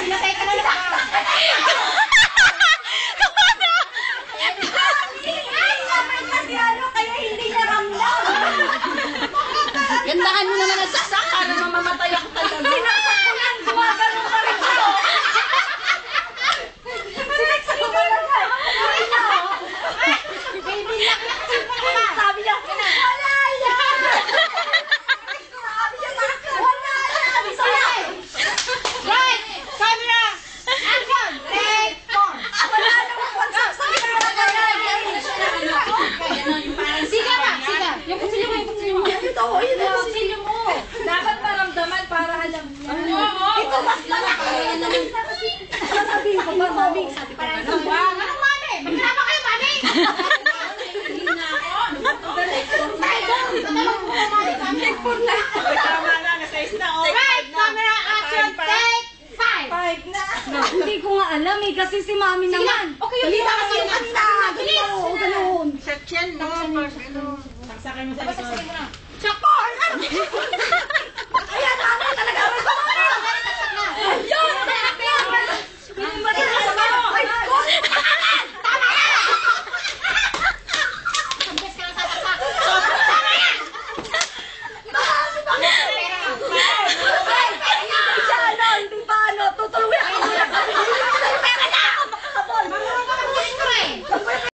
Pinatay ka na lang. Ay, naman kasi ano, kaya hindi niya ramdam. Gandahan mo naman ang saksak para mamamatay ako talaga. Sinaksak ko yan, gumagano pa rin siya. Sinaksak ko lang siya. Baby, laklasin pa ka. Sabi niya, wala yan. Sabi niya, wala yan. Right, camera, action, take four. Wala naman pagsaksak ka na Siga ba? Siga. Yung kutsilyo mo, yung kutsilyo mo. Ito, yun yung kutsilyo mo. Dapat maramdaman para alam niya. Ito, mas malaki. Sasabihin ko ba, mami? Sabi ko, anong mami? Magkama kayo, mami? Hindi na ako. Take four na. Tama na, nasa-is na. Right, camera, action, take five. Five na. Hindi ko nga alam eh, kasi si mami naman. Okay, yung dito kasi yung kanina. Bilis. Oo, ganun. Section, no? Saksakin mo sa likod. Sakor!